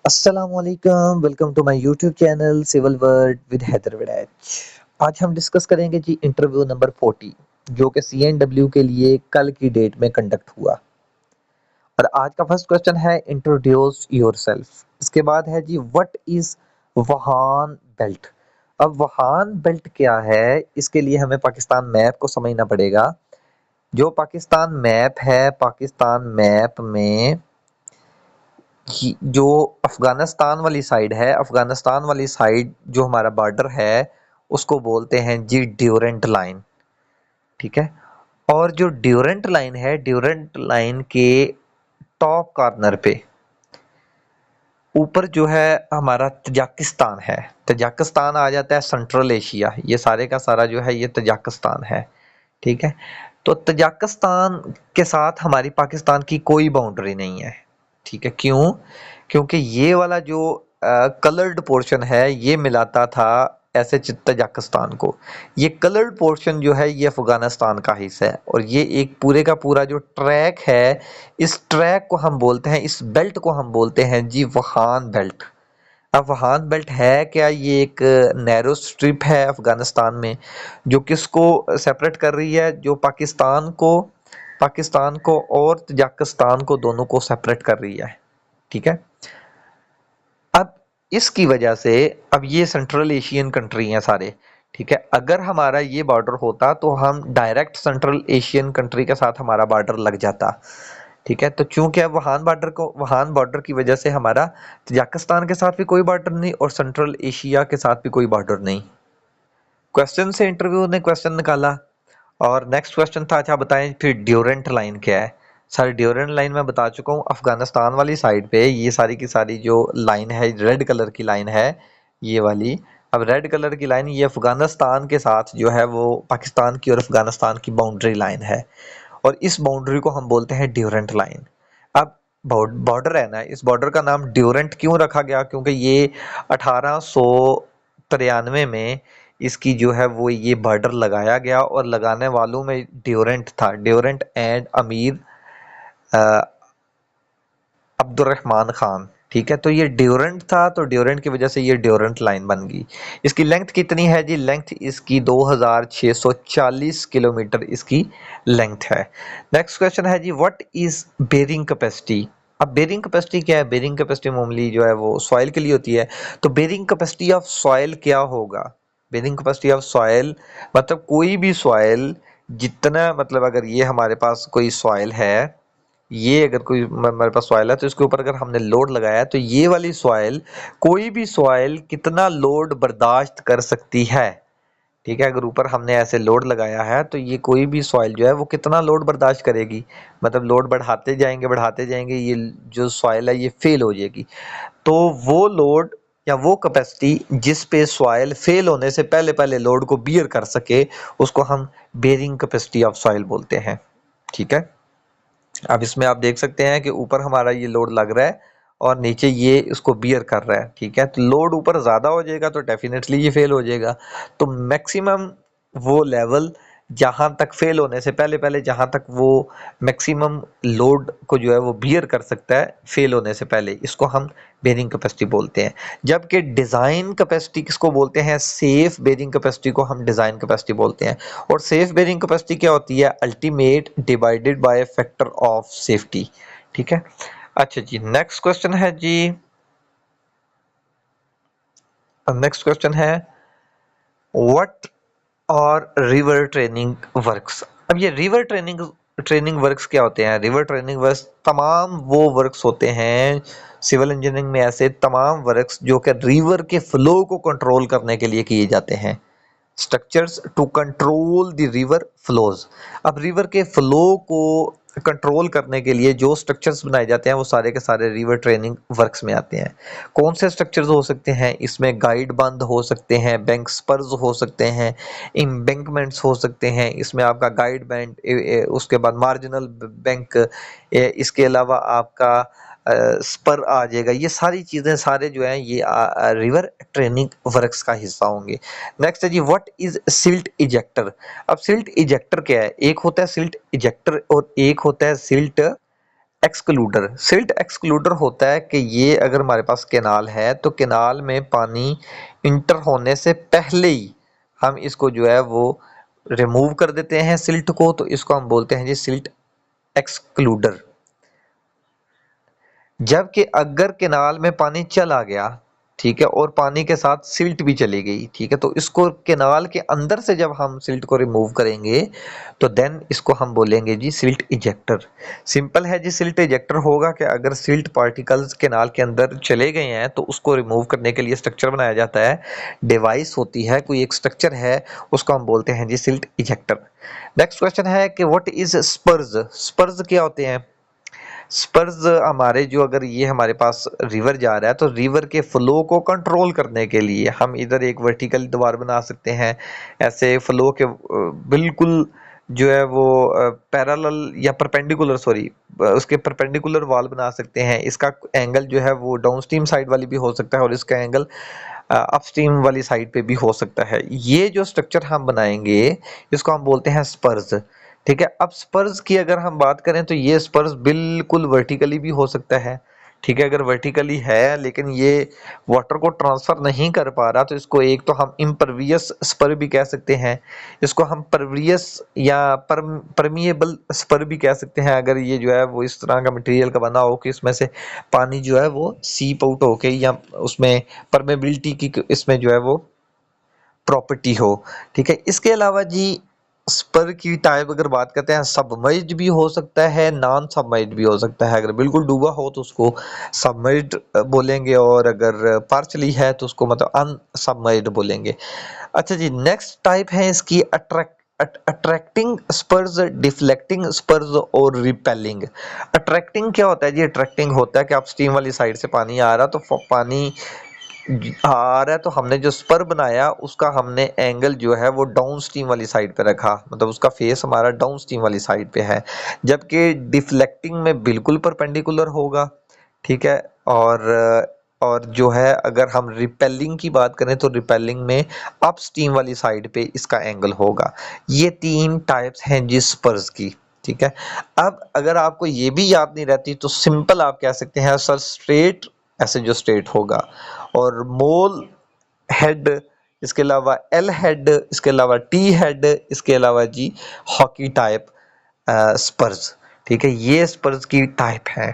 अस्सलामुअलैकुम welcome to my YouTube channel civil word with Haider विड़ैच। आज हम डिस्कस करेंगे जी इंटरव्यू नंबर 40 जो कि सीएनडब्ल्यू के लिए कल की डेट में कंडक्ट हुआ। और आज का फर्स्ट क्वेश्चन है इंट्रोड्यूस योरसेल्फ। इसके बाद है जी व्हाट इज वहान बेल्ट। अब वहान बेल्ट क्या है, इसके लिए हमें पाकिस्तान मैप को समझना पड़ेगा। जो पाकिस्तान मैप है, पाकिस्तान मैप में जो अफगानिस्तान वाली साइड है, अफगानिस्तान वाली साइड जो हमारा बॉर्डर है उसको बोलते हैं जी ड्यूरेंट लाइन। ठीक है। और जो ड्यूरेंट लाइन है, ड्यूरेंट लाइन के टॉप कॉर्नर पे ऊपर जो है हमारा तजाकिस्तान है। तजाकिस्तान आ जाता है सेंट्रल एशिया, ये सारे का सारा जो है ये तजाकिस्तान है। ठीक है। तो तजाकिस्तान के साथ हमारी पाकिस्तान की कोई बाउंड्री नहीं है। ठीक है। क्यों? क्योंकि ये वाला जो कलर्ड पोर्शन है ये मिलाता था ऐसे तजाकिस्तान को। ये कलर्ड पोर्शन जो है ये अफगानिस्तान का हिस्सा है और ये एक पूरे का पूरा जो ट्रैक है, इस ट्रैक को हम बोलते हैं, इस बेल्ट को हम बोलते हैं जी वहान बेल्ट। अब वहान बेल्ट है क्या? ये एक नैरो स्ट्रिप है अफगानिस्तान में जो किसको सेपरेट कर रही है, जो पाकिस्तान को और तजाकिस्तान को दोनों को सेपरेट कर रही है। ठीक है। अब इसकी वजह से अब ये सेंट्रल एशियन कंट्री हैं सारे। ठीक है। अगर हमारा ये बॉर्डर होता तो हम डायरेक्ट सेंट्रल एशियन कंट्री के साथ हमारा बॉर्डर लग जाता। ठीक है। तो चूंकि अब वहान बॉर्डर की वजह से हमारा तजाकिस्तान के साथ भी कोई बॉर्डर नहीं और सेंट्रल एशिया के साथ भी कोई बॉर्डर नहीं। क्वेश्चन से इंटरव्यू ने क्वेश्चन निकाला और नेक्स्ट क्वेश्चन था अच्छा बताएं फिर ड्यूरेंट लाइन क्या है। सर ड्यूरेंट लाइन मैं बता चुका हूँ, अफगानिस्तान वाली साइड पे ये सारी की सारी जो लाइन है रेड कलर की लाइन है ये वाली। अब रेड कलर की लाइन ये अफगानिस्तान के साथ जो है वो पाकिस्तान की और अफगानिस्तान की बाउंड्री लाइन है और इस बाउंड्री को हम बोलते हैं ड्यूरेंट लाइन। अब बॉर्डर है ना, इस बॉर्डर का नाम ड्यूरेंट क्यों रखा गया? क्योंकि ये 1893 में इसकी जो है वो ये बॉर्डर लगाया गया और लगाने वालों में ड्यूरेंट था, ड्यूरेंट एंड अमीर अब्दुर्रहमान खान। ठीक है। तो ये ड्यूरेंट था तो ड्यूरेंट की वजह से ये ड्यूरेंट लाइन बन गई। इसकी लेंथ कितनी है जी? लेंथ इसकी 2640 किलोमीटर इसकी लेंथ है। नेक्स्ट क्वेश्चन है जी व्हाट इज बेरिंग कैपेसिटी। अब बेरिंग कैपेसिटी क्या है? बेरिंग कैपेसिटी मामूली जो है वो सॉइल के लिए होती है। तो बेरिंग कैपेसिटी ऑफ सॉइल क्या होगा? बेरिंग कैपेसिटी ऑफ सॉइल मतलब कोई भी सॉइल जितना, मतलब अगर ये हमारे पास कोई सॉइल है, ये अगर कोई हमारे पास सॉइल है तो इसके ऊपर अगर हमने लोड लगाया है तो ये वाली सॉइल, कोई भी सॉइल कितना लोड बर्दाश्त कर सकती है। ठीक है। अगर ऊपर हमने ऐसे लोड लगाया है तो ये कोई भी सॉइल जो है वो कितना लोड बर्दाश्त करेगी। मतलब लोड बढ़ाते जाएंगे ये जो सॉइल है ये फेल हो जाएगी। तो वो लोड या वो कैपेसिटी जिस पे सॉइल फेल होने से पहले पहले लोड को बियर कर सके उसको हम बेरिंग कैपेसिटी ऑफ सॉइल बोलते हैं। ठीक है। अब इसमें आप देख सकते हैं कि ऊपर हमारा ये लोड लग रहा है और नीचे ये इसको बियर कर रहा है। ठीक है। तो लोड ऊपर ज़्यादा हो जाएगा तो डेफिनेटली ये फेल हो जाएगा। तो मैक्सिमम वो लेवल जहाँ तक फेल होने से पहले पहले जहाँ तक वो मैक्सिमम लोड को जो है वो बियर कर सकता है फेल होने से पहले, इसको हम बेरिंग कैपेसिटी बोलते हैं। जबकि डिज़ाइन कैपेसिटी किसको बोलते हैं? सेफ बेरिंग कैपेसिटी को हम डिज़ाइन कैपेसिटी बोलते हैं। और सेफ बेरिंग कैपेसिटी क्या होती है? Ultimate divided by factor of safety. ठीक है। अच्छा जी नेक्स्ट क्वेश्चन है जी, नेक्स्ट क्वेश्चन है व्हाट और रिवर ट्रेनिंग वर्क्स। अब ये रिवर ट्रेनिंग वर्क्स क्या होते हैं? रिवर ट्रेनिंग वर्क्स तमाम वो वर्क्स होते हैं सिविल इंजीनियरिंग में, ऐसे तमाम वर्क्स जो कि रिवर के फ्लो को कंट्रोल करने के लिए किए जाते हैं। Structures to control the river flows. अब रिवर के फ्लो को कंट्रोल करने के लिए जो स्ट्रक्चर्स बनाए जाते हैं वो सारे के सारे रिवर ट्रेनिंग वर्क्स में आते हैं। कौन से स्ट्रक्चर्स हो सकते हैं इसमें? गाइड बंद हो सकते हैं, बैंक स्पर्स हो सकते हैं, एम्बैंकमेंट्स हो सकते हैं। इसमें आपका गाइड बैंड, उसके बाद मार्जिनल बैंक, इसके अलावा आपका स्पर आ जाएगा। ये सारी चीज़ें सारे जो हैं ये रिवर ट्रेनिंग वर्क्स का हिस्सा होंगे। नेक्स्ट है जी व्हाट इज सिल्ट इजेक्टर। अब सिल्ट इजेक्टर क्या है? एक होता है सिल्ट इजेक्टर और एक होता है सिल्ट एक्सक्लूडर। सिल्ट एक्सक्लूडर होता है कि ये अगर हमारे पास कैनाल है तो कैनाल में पानी इंटर होने से पहले ही हम इसको जो है वो रिमूव कर देते हैं सिल्ट को, तो इसको हम बोलते हैं जी सिल्ट एक्सक्लूडर। जबकि अगर कैनाल में पानी चला गया, ठीक है, और पानी के साथ सिल्ट भी चली गई, ठीक है, तो इसको कैनाल के अंदर से जब हम सिल्ट को रिमूव करेंगे तो देन इसको हम बोलेंगे जी सिल्ट इजेक्टर। सिंपल है जी, सिल्ट इजेक्टर होगा कि अगर सिल्ट पार्टिकल्स कैनाल के अंदर चले गए हैं तो उसको रिमूव करने के लिए स्ट्रक्चर बनाया जाता है, डिवाइस होती है, कोई एक स्ट्रक्चर है, उसको हम बोलते हैं जी सिल्ट इजेक्टर। नेक्स्ट क्वेश्चन है कि व्हाट इज स्पर्ज। स्पर्ज क्या होते हैं? स्पर्स हमारे जो, अगर ये हमारे पास रिवर जा रहा है तो रिवर के फ्लो को कंट्रोल करने के लिए हम इधर एक वर्टिकल दीवार बना सकते हैं, ऐसे फ्लो के बिल्कुल जो है वो पैरेलल या परपेंडिकुलर, सॉरी, उसके परपेंडिकुलर वॉल बना सकते हैं। इसका एंगल जो है वो डाउनस्ट्रीम साइड वाली भी हो सकता है और इसका एंगल अपस्ट्रीम वाली साइड पे भी हो सकता है। ये जो स्ट्रक्चर हम बनाएंगे इसको हम बोलते हैं स्पर्स, ठीक है। अब स्पर्स की अगर हम बात करें तो ये स्पर्स बिल्कुल वर्टिकली भी हो सकता है, ठीक है। अगर वर्टिकली है लेकिन ये वाटर को ट्रांसफर नहीं कर पा रहा तो इसको एक तो हम इम्परवियस स्पर भी कह सकते हैं, इसको हम परवियस या परमिएबल स्पर भी कह सकते हैं। अगर ये जो है वो इस तरह का मटेरियल का बना हो कि इसमें से पानी जो है वो सीप आउट होके या उसमें परमेबिलिटी की इसमें जो है वो प्रॉपर्टी हो, ठीक है। इसके अलावा जी स्पर की टाइप अगर बात करते हैं, सबमर्ज्ड भी हो सकता है, नॉन सबमर्ज्ड भी हो सकता है। अगर बिल्कुल डूबा हो तो उसको सबमर्ज्ड बोलेंगे और अगर पार्शली है तो उसको मतलब अनसबमर्ज्ड बोलेंगे। अच्छा जी, नेक्स्ट टाइप है इसकी अट्रैक्टिंग स्पर्स, डिफ्लेक्टिंग स्पर्स और रिपेलिंग। अट्रैक्टिंग क्या होता है जी? अट्रैक्टिंग होता है कि आप स्टीम वाली साइड से पानी आ रहा तो पानी आ रहा है तो हमने जो स्पर बनाया उसका हमने एंगल जो है वो डाउन स्ट्रीम वाली साइड पे रखा, मतलब उसका फेस हमारा डाउन स्ट्रीम वाली साइड पे है। जबकि डिफ्लेक्टिंग में बिल्कुल परपेंडिकुलर होगा, ठीक है। और जो है अगर हम रिपेलिंग की बात करें तो रिपेलिंग में अप स्ट्रीम वाली साइड पे इसका एंगल होगा। ये 3 टाइप्स हैं जी स्पर्स की, ठीक है। अब अगर आपको ये भी याद नहीं रहती तो सिंपल आप कह सकते हैं सर स्ट्रेट, ऐसे जो स्ट्रेट होगा, और मोल हेड, इसके अलावा एल हेड, इसके अलावा टी हेड, इसके अलावा जी हॉकी टाइप स्पर्स, ठीक है। ये स्पर्स की टाइप है।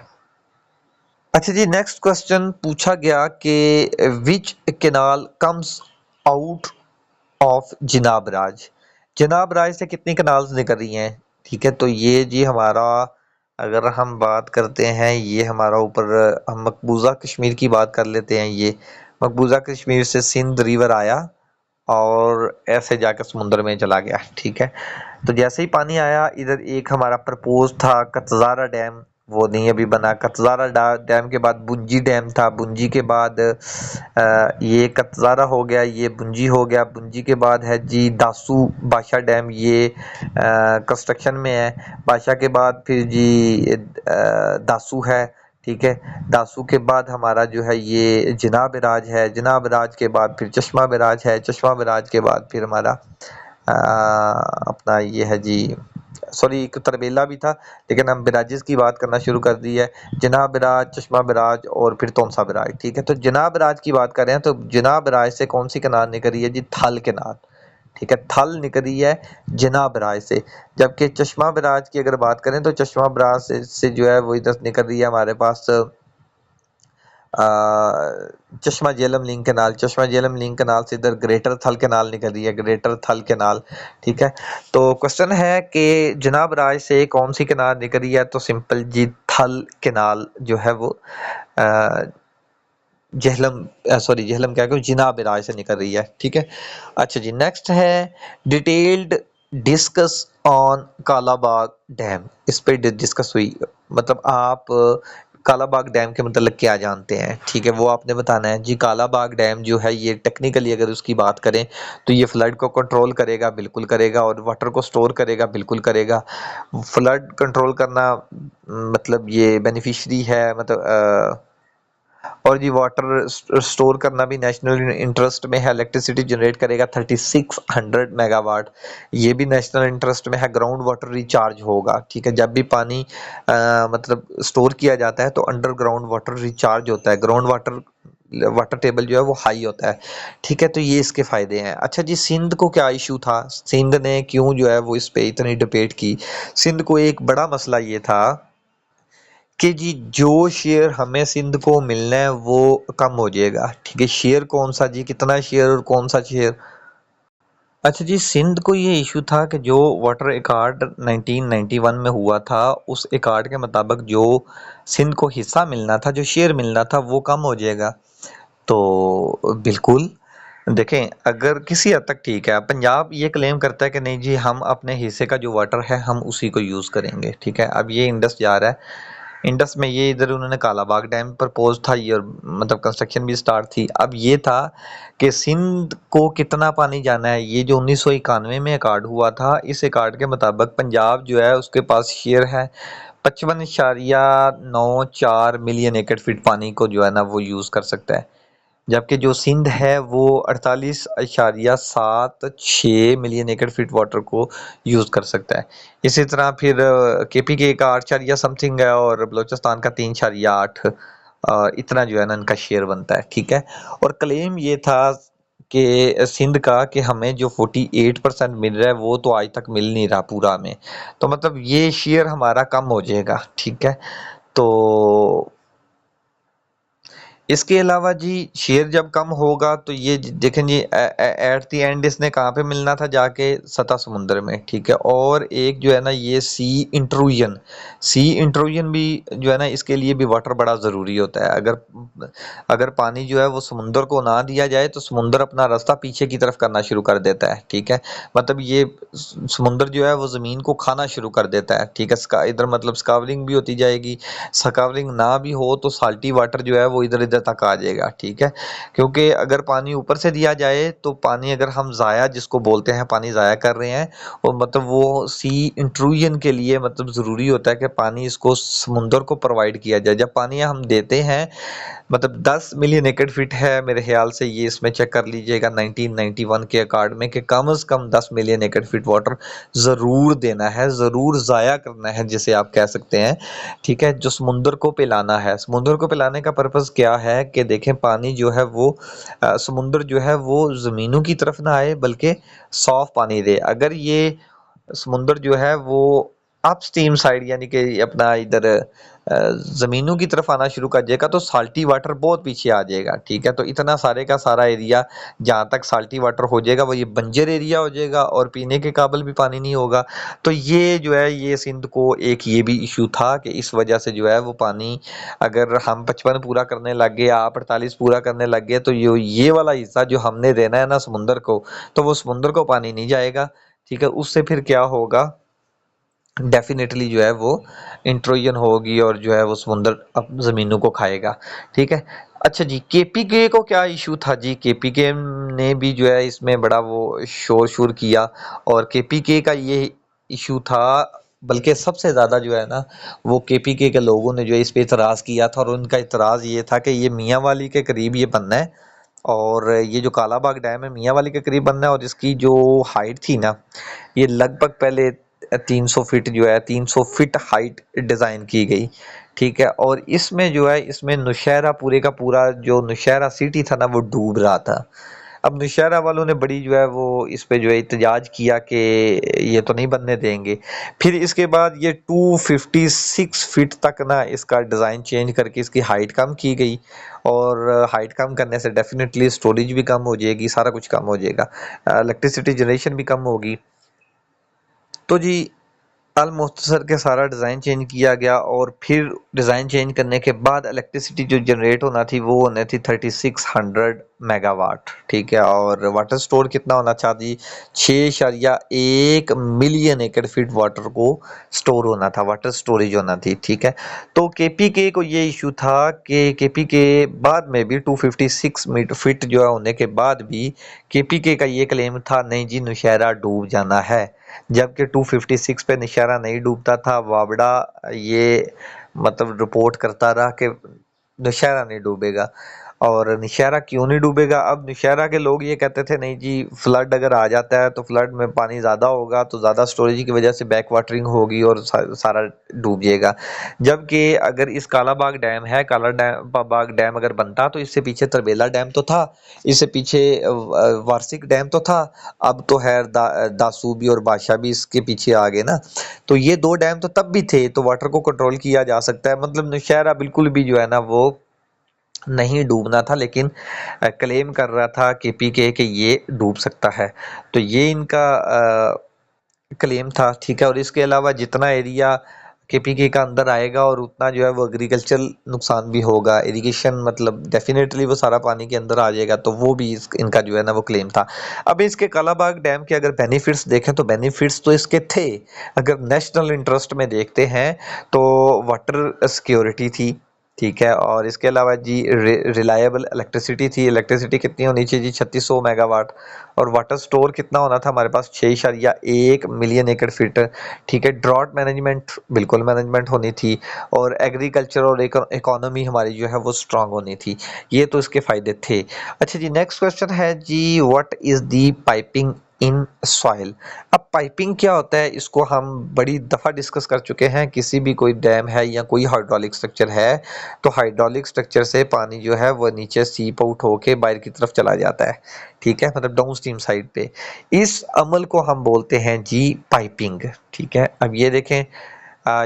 अच्छा जी, नेक्स्ट क्वेश्चन पूछा गया कि which canal comes out of जिनाब राज। जिनाब राज से कितनी कैनाल्स निकल रही हैं, ठीक है। तो ये जी हमारा, अगर हम बात करते हैं, ये हमारा ऊपर हम मकबूजा कश्मीर की बात कर लेते हैं। ये मकबूजा कश्मीर से सिंध रिवर आया और ऐसे जाकर समुद्र में चला गया, ठीक है। तो जैसे ही पानी आया, इधर एक हमारा प्रपोज था कतजारा डैम, वो नहीं अभी बना। कतजारा डैम के बाद बुंजी डैम था, बुंजी के बाद ये कतजारा हो गया, ये बुंजी हो गया। बुंजी के बाद है जी दासू बादशाह डैम, ये कंस्ट्रक्शन में है। बादशाह के बाद फिर जी दासू है, ठीक है। दासू के बाद हमारा जो है ये जिनाब राज है, जिनाब राज के बाद फिर चश्मा बराज है, चश्मा बराज के बाद फिर हमारा अपना ये है जी, सॉरी एक तरबेला भी था लेकिन हम बिराजिस की बात करना शुरू कर दी है। जिनाब बिराज, चश्मा बिराज और फिर तोनसा बिराज, ठीक है। तो जिनाब बिराज की बात करें तो जिनाब बिराज से कौन सी कैनाल निकल रही है जी? थल कैनाल, ठीक है। थल निकल रही है जिनाब बिराज से। जबकि चश्मा बिराज की अगर बात करें तो चश्मा बिराज से जो है वो इधर निकल रही है हमारे पास चश्मा झेलम लिंक कैनाल। चश्मा झेलम लिंक कैनाल से इधर ग्रेटर थल कैनाल निकल रही है, ग्रेटर थल कैनाल, ठीक है। तो क्वेश्चन है कि जिनाब राज से कौन सी कैनाल निकल रही है? तो सिंपल जी थल कैनाल जो है वो झेलम, सॉरी झेलम क्या कहूँ, जिनाब राज से निकल रही है, ठीक है। अच्छा जी, नेक्स्ट है detailed discuss on Kalabagh dam. इस पे डिस्कस हुई, मतलब आप कालाबाग डैम के मतलब क्या जानते हैं, ठीक है, वो आपने बताना है जी। कालाबाग डैम जो है ये टेक्निकली अगर उसकी बात करें तो ये फ्लड को कंट्रोल करेगा, बिल्कुल करेगा, और वाटर को स्टोर करेगा, बिल्कुल करेगा। फ्लड कंट्रोल करना मतलब ये बेनिफिशियरी है, मतलब और जी वाटर स्टोर करना भी नेशनल इंटरेस्ट में है। इलेक्ट्रिसिटी जनरेट करेगा 3600 मेगावाट, ये भी नेशनल इंटरेस्ट में है। ग्राउंड वाटर रिचार्ज होगा, ठीक है। जब भी पानी मतलब स्टोर किया जाता है तो अंडरग्राउंड वाटर रिचार्ज होता है, ग्राउंड वाटर वाटर टेबल जो है वो हाई होता है, ठीक है। तो ये इसके फायदे हैं। अच्छा जी, सिंध को क्या इशू था, सिंध ने क्यों जो है वो इस पे इतनी डिबेट की। सिंध को एक बड़ा मसला ये था कि जी जो शेयर हमें सिंध को मिलना है वो कम हो जाएगा, ठीक है। शेयर कौन सा जी, कितना शेयर और कौन सा शेयर। अच्छा जी, सिंध को ये इशू था कि जो वाटर अकॉर्ड 1991 में हुआ था, उस अकॉर्ड के मुताबिक जो सिंध को हिस्सा मिलना था, जो शेयर मिलना था, वो कम हो जाएगा। तो बिल्कुल देखें, अगर किसी हद तक ठीक है, पंजाब ये क्लेम करता है कि नहीं जी हम अपने हिस्से का जो वाटर है हम उसी को यूज़ करेंगे, ठीक है। अब ये इंडस जा रहा है, इंडस में ये इधर उन्होंने कालाबाग डैम प्रपोज था ये, और मतलब कंस्ट्रक्शन भी स्टार्ट थी। अब ये था कि सिंध को कितना पानी जाना है, ये जो 1991 में अकॉर्ड हुआ था, इस अकॉर्ड के मुताबिक पंजाब जो है उसके पास शेयर है 55.94 मिलियन एकड़ फीट पानी को जो है ना वो यूज़ कर सकता है। जबकि जो सिंध है वो 48.76 मिलियन एकड़ फीट वाटर को यूज़ कर सकता है। इसी तरह फिर केपीके का 8 समथिंग है और बलोचिस्तान का 3.8 इतना जो है ना इनका शेयर बनता है, ठीक है। और क्लेम ये था कि सिंध का कि हमें जो 48% मिल रहा है वो तो आज तक मिल नहीं रहा पूरा में, तो मतलब ये शेयर हमारा कम हो जाएगा, ठीक है। तो इसके अलावा जी शेयर जब कम होगा तो ये देखें जी एट द एंड इसने कहाँ पे मिलना था, जाके सतह समुद्र में, ठीक है। और एक जो है ना ये सी इंट्रूजन भी जो है ना इसके लिए भी वाटर बड़ा ज़रूरी होता है। अगर अगर पानी जो है वो समुद्र को ना दिया जाए तो समुद्र अपना रास्ता पीछे की तरफ करना शुरू कर देता है, ठीक है। मतलब ये समुद्र जो है वो ज़मीन को खाना शुरू कर देता है, ठीक है। इधर मतलब स्कावरिंग भी होती जाएगी, स्कावरिंग ना भी हो तो साल्टी वाटर जो है वो इधर इधर तक आ जाएगा, ठीक है। क्योंकि अगर पानी ऊपर से दिया जाए तो पानी अगर हम ज़ाया जिसको बोलते हैं पानी ज़ाया कर रहे हैं, और मतलब वो सी इंट्रूजन के लिए मतलब ज़रूरी होता है कि पानी इसको समुद्र को प्रोवाइड किया जाए। जब पानी हम देते हैं मतलब 10 मिलियन एकड़ फीट है मेरे ख्याल से, ये इसमें चेक कर लीजिएगा 1991 के अकॉर्ड में, कि कम से कम 10 मिलियन एकड़ फीट वाटर ज़रूर देना है, ज़रूर ज़ाया करना है जिसे आप कह सकते हैं, ठीक है। जो समुद्र को पिलाना है, समुद्र को पिलाने का पर्पज़ क्या है कि देखें पानी जो है वो समुद्र जो है वो ज़मीनों की तरफ ना आए बल्कि साफ पानी दे। अगर ये समुंदर जो है वो अपस्ट्रीम साइड यानी कि अपना इधर ज़मीनों की तरफ आना शुरू कर जाएगा तो साल्टी वाटर बहुत पीछे आ जाएगा, ठीक है। तो इतना सारे का सारा एरिया जहाँ तक साल्टी वाटर हो जाएगा वो ये बंजर एरिया हो जाएगा और पीने के काबिल भी पानी नहीं होगा। तो ये जो है ये सिंध को एक ये भी इशू था कि इस वजह से जो है वो पानी, अगर हम 55 पूरा करने लग गए, आप 48 पूरा करने लग गए, तो ये वाला हिस्सा जो हमने देना है ना समुंदर को, तो वो समुंदर को पानी नहीं जाएगा, ठीक है। उससे फिर क्या होगा, डेफिनेटली जो है वो इंट्रोजन होगी और जो है वो समुंदर अब ज़मीनों को खाएगा, ठीक है। अच्छा जी, केपीके को क्या इशू था जी, केपीके ने भी जो है इसमें बड़ा वो शोर शोर किया, और केपीके का ये इशू था, बल्कि सबसे ज़्यादा जो है ना वो केपीके के लोगों ने जो है इस पे इतराज़ किया था, और उनका इतराज़ ये था कि ये मियाँ वाली के करीब ये बनना है, और ये जो कालाबाग डैम है मियाँ वाली के करीब बनना है, और इसकी जो हाइट थी ना ये लगभग पहले 300 फीट जो है 300 फीट हाइट डिज़ाइन की गई, ठीक है। और इसमें जो है इसमें नौशहरा पूरे का पूरा जो नौशहरा सिटी था ना वो डूब रहा था। अब नौशहरा वालों ने बड़ी जो है वो इस पे जो है एहतजाज किया कि ये तो नहीं बनने देंगे। फिर इसके बाद ये 256 फीट तक ना इसका डिज़ाइन चेंज करके इसकी हाइट कम की गई, और हाइट कम करने से डेफिनेटली स्टोरेज भी कम हो जाएगी, सारा कुछ कम हो जाएगा, इलेक्ट्रिसिटी जनरेशन भी कम होगी। तो जी मुख्तसर के सारा डिज़ाइन चेंज किया गया, और फिर डिज़ाइन चेंज करने के बाद इलेक्ट्रिसिटी जो जनरेट होना थी वो होनी थी 3600 मेगावाट, ठीक है। और वाटर स्टोर कितना होना था जी, 6.1 मिलियन एकड़ फीट वाटर को स्टोर होना था, वाटर स्टोरेज होना थी, ठीक है। तो केपीके को ये इशू था कि केपीके बाद में भी 256 मीटर फीट जो है होने के बाद भी केपीके का ये क्लेम था नहीं जी नौशहरा डूब जाना है, जबकि 256 पे नौशहरा नहीं डूबता था। वावड़ा ये मतलब रिपोर्ट करता रहा कि नौशहरा नहीं डूबेगा। और नौशहरा क्यों नहीं डूबेगा? अब नौशहरा के लोग ये कहते थे नहीं जी, फ्लड अगर आ जाता है तो फ्लड में पानी ज़्यादा होगा तो ज़्यादा स्टोरेज की वजह से बैक वाटरिंग होगी और सारा डूब जाएगा। जबकि अगर इस कालाबाग डैम है, बाग डैम अगर बनता तो इससे पीछे तरबेला डैम तो था, इससे पीछे वार्षिक डैम तो था, अब तो है दासूबी और बादशाह भी इसके पीछे आ गए ना। तो ये दो डैम तो तब भी थे, तो वाटर को कंट्रोल किया जा सकता है। मतलब नौशहरा बिल्कुल भी जो है ना वो नहीं डूबना था, लेकिन क्लेम कर रहा था केपीके कि ये डूब सकता है। तो ये इनका क्लेम था, ठीक है। और इसके अलावा जितना एरिया केपीके का अंदर आएगा और उतना जो है वो एग्रीकल्चरल नुकसान भी होगा, इरिगेशन मतलब डेफिनेटली वो सारा पानी के अंदर आ जाएगा, तो वो भी इनका जो है ना वो क्लेम था। अब इसके कालाबाग डैम के अगर बेनिफिट्स देखें तो बेनिफिट्स तो इसके थे। अगर नेशनल इंटरेस्ट में देखते हैं तो वाटर सिक्योरिटी थी, ठीक है। और इसके अलावा जी रिलायबल इलेक्ट्रिसिटी थी। इलेक्ट्रिसिटी कितनी होनी चाहिए जी? 3600 मेगावाट। और वाटर स्टोर कितना होना था हमारे पास? 6.1 मिलियन एकड़ फीट, ठीक है। ड्रॉट मैनेजमेंट बिल्कुल मैनेजमेंट होनी थी। और एग्रीकल्चर और इकोनॉमी हमारी जो है वो स्ट्रांग होनी थी। ये तो इसके फायदे थे। अच्छा जी, नेक्स्ट क्वेश्चन है जी, what is the piping in soil? अब पाइपिंग क्या होता है इसको हम बड़ी दफ़ा डिस्कस कर चुके हैं। किसी भी कोई डैम है या कोई हाइड्रोलिक स्ट्रक्चर है तो हाइड्रोलिक स्ट्रक्चर से पानी जो है वो नीचे सीप आउट होके बाहर की तरफ चला जाता है, ठीक है, मतलब डाउन स्ट्रीम साइड पे। इस अमल को हम बोलते हैं जी पाइपिंग, ठीक है। अब ये देखें,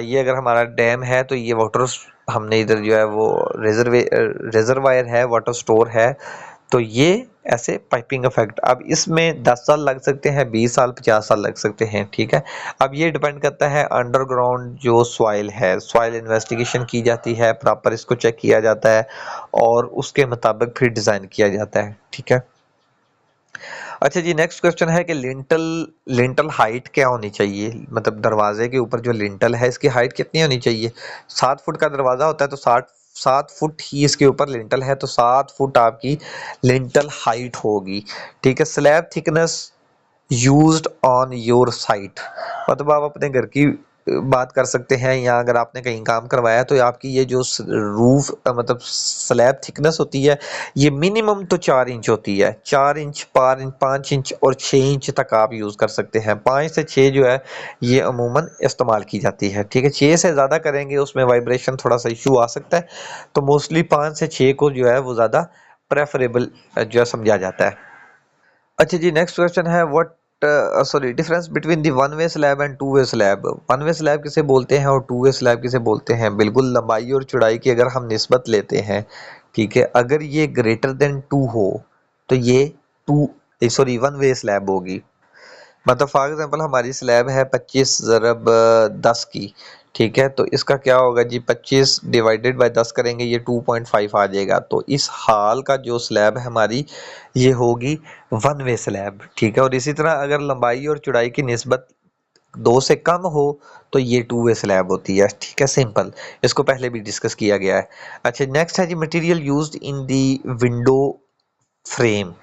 ये अगर हमारा डैम है तो ये वाटर हमने इधर जो है वो रिजर्वायर है, वाटर स्टोर है, तो ये ऐसे पाइपिंग इफेक्ट। अब इसमें 10 साल लग सकते हैं, 20 साल, 50 साल लग सकते हैं, ठीक है। अब ये डिपेंड करता है अंडरग्राउंड जो सॉइल है, सॉइल इन्वेस्टिगेशन की जाती है, प्रॉपर इसको चेक किया जाता है और उसके मुताबिक फिर डिज़ाइन किया जाता है, ठीक है। अच्छा जी, नेक्स्ट क्वेश्चन है कि लिंटल लिंटल हाइट क्या होनी चाहिए? मतलब दरवाजे के ऊपर जो लिंटल है इसकी हाइट कितनी होनी चाहिए? 7 फुट का दरवाजा होता है तो 7 फुट ही इसके ऊपर लिंटल है तो 7 फुट आपकी लिंटल हाइट होगी, ठीक है। Slab thickness used on your site, मतलब आप अपने घर की बात कर सकते हैं, या अगर आपने कहीं काम करवाया तो आपकी ये जो रूफ मतलब स्लैब थिकनेस होती है ये मिनिमम तो 4 इंच होती है। 4 इंच, 5 इंच, 5 इंच और 6 इंच तक आप यूज़ कर सकते हैं। 5 से 6 जो है ये अमूमन इस्तेमाल की जाती है, ठीक है। 6 से ज़्यादा करेंगे उसमें वाइब्रेशन थोड़ा सा इशू आ सकता है, तो मोस्टली 5 से 6 को जो है वो ज़्यादा प्रेफरेबल जो है समझा जाता है। अच्छा जी, नेक्स्ट क्वेश्चन है, what sorry difference between the one way slab and two way slab? One way slab किसे बोलते हैं और टू वे स्लैब किसे बोलते हैं? बिल्कुल लंबाई और चौड़ाई की अगर हम निस्बत लेते हैं, ठीक है, अगर ये ग्रेटर देन 2 हो तो ये two sorry one way slab होगी। मतलब फॉर एग्जांपल हमारी स्लैब है 25 ज़रब 10 की, ठीक है। तो इसका क्या होगा जी, 25 डिवाइडेड बाय 10 करेंगे ये 2.5 आ जाएगा। तो इस हाल का जो स्लैब है हमारी ये होगी वन वे स्लैब, ठीक है। और इसी तरह अगर लंबाई और चौड़ाई की निस्बत 2 से कम हो तो ये टू वे स्लैब होती है, ठीक है, सिंपल। इसको पहले भी डिस्कस किया गया है। अच्छा, नेक्स्ट है जी, material used in the window frame.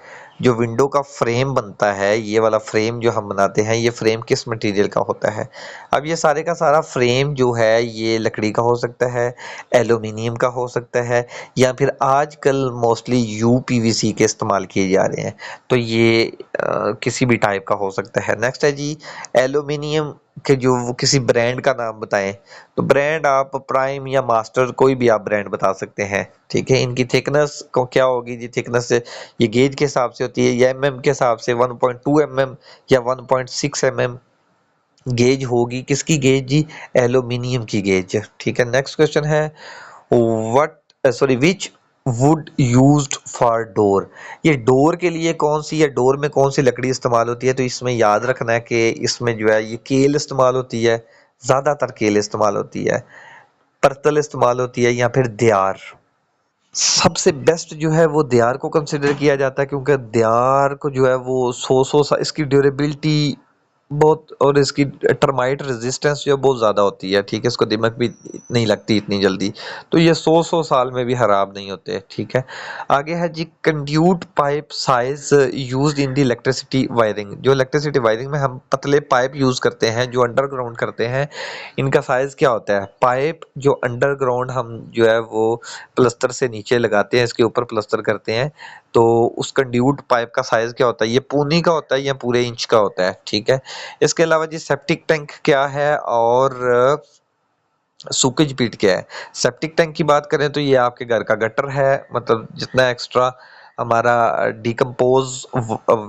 जो विंडो का फ्रेम बनता है, ये वाला फ्रेम जो हम बनाते हैं, ये फ्रेम किस मटेरियल का होता है? अब ये सारे का सारा फ्रेम जो है ये लकड़ी का हो सकता है, एल्यूमिनियम का हो सकता है, या फिर आजकल मोस्टली यूपीवीसी के इस्तेमाल किए जा रहे हैं, तो ये किसी भी टाइप का हो सकता है। नेक्स्ट है जी, एल्यूमिनियम के जो वो किसी ब्रांड का नाम बताएं। तो ब्रांड आप प्राइम या मास्टर कोई भी आप ब्रांड बता सकते हैं, ठीक है। इनकी थिकनेस को क्या होगी जी? थिकनेस ये गेज के हिसाब से होती है या एमएम के हिसाब से, 1.2 एमएम या 1.6 एमएम गेज होगी। किसकी गेज जी? एल्यूमिनियम की गेज, ठीक है। नेक्स्ट क्वेश्चन है, what sorry which would used for door? ये डोर के लिए कौन सी या डोर में कौन सी लकड़ी इस्तेमाल होती है? तो इसमें याद रखना है कि इसमें जो है ये केल इस्तेमाल होती है, ज्यादातर केल इस्तेमाल होती है, पत्तल इस्तेमाल होती है, या फिर दियार। सबसे बेस्ट जो है वो दियार को कंसिडर किया जाता है, क्योंकि दियार को जो है वो 100 इसकी ड्यूरेबिलिटी बहुत, और इसकी टर्माइट रेजिस्टेंस जो है बहुत ज़्यादा होती है, ठीक है, इसको दीमक भी नहीं लगती इतनी जल्दी, तो ये 100 साल में भी खराब नहीं होते, ठीक है। आगे है जी conduit pipe size used in the electricity wiring. जो इलेक्ट्रिसिटी वायरिंग में हम पतले पाइप यूज़ करते हैं, जो अंडरग्राउंड करते हैं, इनका साइज़ क्या होता है? पाइप जो अंडरग्राउंड हम जो है वो प्लस्तर से नीचे लगाते हैं, इसके ऊपर प्लस्तर करते हैं, तो उस कंड्यूट पाइप का साइज़ क्या होता है? ये पूनी का होता है या पूरे इंच का होता है, ठीक है। इसके अलावा जी सेप्टिक टैंक क्या है और सूकेज पीट क्या है? सेप्टिक टैंक की बात करें तो ये आपके घर का गटर है, मतलब जितना एक्स्ट्रा हमारा डिकम्पोज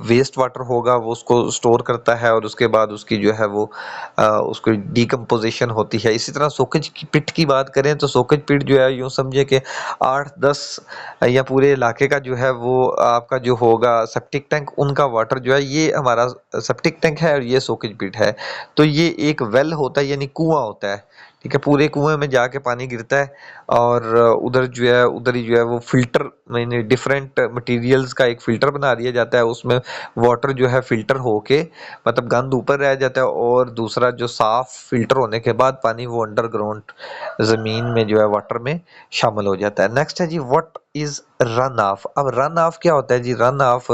वेस्ट वाटर होगा वो उसको स्टोर करता है, और उसके बाद उसकी जो है वो उसकी डिकम्पोजिशन होती है। इसी तरह सोकेज की पिट की बात करें तो सोकेज पिट जो है यूँ समझिए कि 8-10 या पूरे इलाके का जो है वो आपका जो होगा सेप्टिक टैंक, उनका वाटर जो है, ये हमारा सेप्टिक टैंक है और ये सोकेज पिट है। तो ये एक वेल होता है यानी कुआं होता है, ठीक है। पूरे कुएं में जाके पानी गिरता है और उधर जो है उधर ही जो है वो फिल्टर, मैंने डिफरेंट मटेरियल्स का एक फिल्टर बना दिया जाता है, उसमें वाटर जो है फिल्टर होके, मतलब गंद ऊपर रह जाता है और दूसरा जो साफ फिल्टर होने के बाद पानी वो अंडरग्राउंड जमीन में जो है वाटर में शामिल हो जाता है। नेक्स्ट है जी व्हाट इज रन ऑफ। अब रन ऑफ क्या होता है जी? रन ऑफ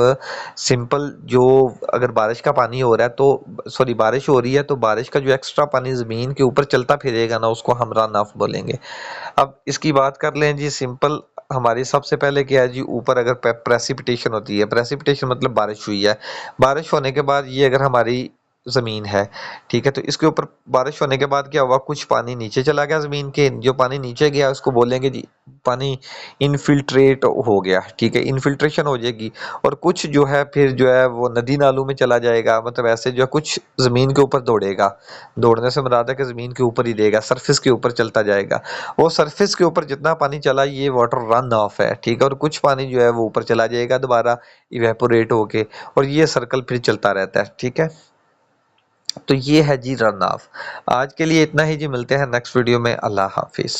सिंपल, जो अगर बारिश का पानी हो रहा है तो सॉरी बारिश हो रही है तो बारिश का जो एक्स्ट्रा पानी जमीन के ऊपर चलता फिरेगा ना, उसको हम रन ऑफ बोलेंगे। अब इसकी बात कर लें जी सिंपल, हमारी सबसे पहले क्या है जी, ऊपर अगर प्रेसिपिटेशन होती है, प्रेसिपिटेशन मतलब बारिश हुई है, बारिश होने के बाद ये अगर हमारी ज़मीन है, ठीक है, तो इसके ऊपर बारिश होने के बाद क्या हुआ, कुछ पानी नीचे चला गया ज़मीन के, जो पानी नीचे गया उसको बोलेंगे जी पानी इनफिल्ट्रेट हो गया, ठीक है, इनफिल्ट्रेशन हो जाएगी। और कुछ जो है फिर जो है वो नदी नालों में चला जाएगा, मतलब ऐसे जो है कुछ ज़मीन के ऊपर दौड़ेगा, दौड़ने से मुराद है कि ज़मीन के ऊपर ही देगा, सरफेस के ऊपर चलता जाएगा। वो सरफेस के ऊपर जितना पानी चला ये वाटर रन ऑफ है, ठीक है, और कुछ पानी जो है वो ऊपर चला जाएगा दोबारा इवेपोरेट होके, और ये सर्कल फिर चलता रहता है, ठीक है। तो ये है जी रन ऑफ। आज के लिए इतना ही जी, मिलते हैं नेक्स्ट वीडियो में। अल्लाह हाफिज़।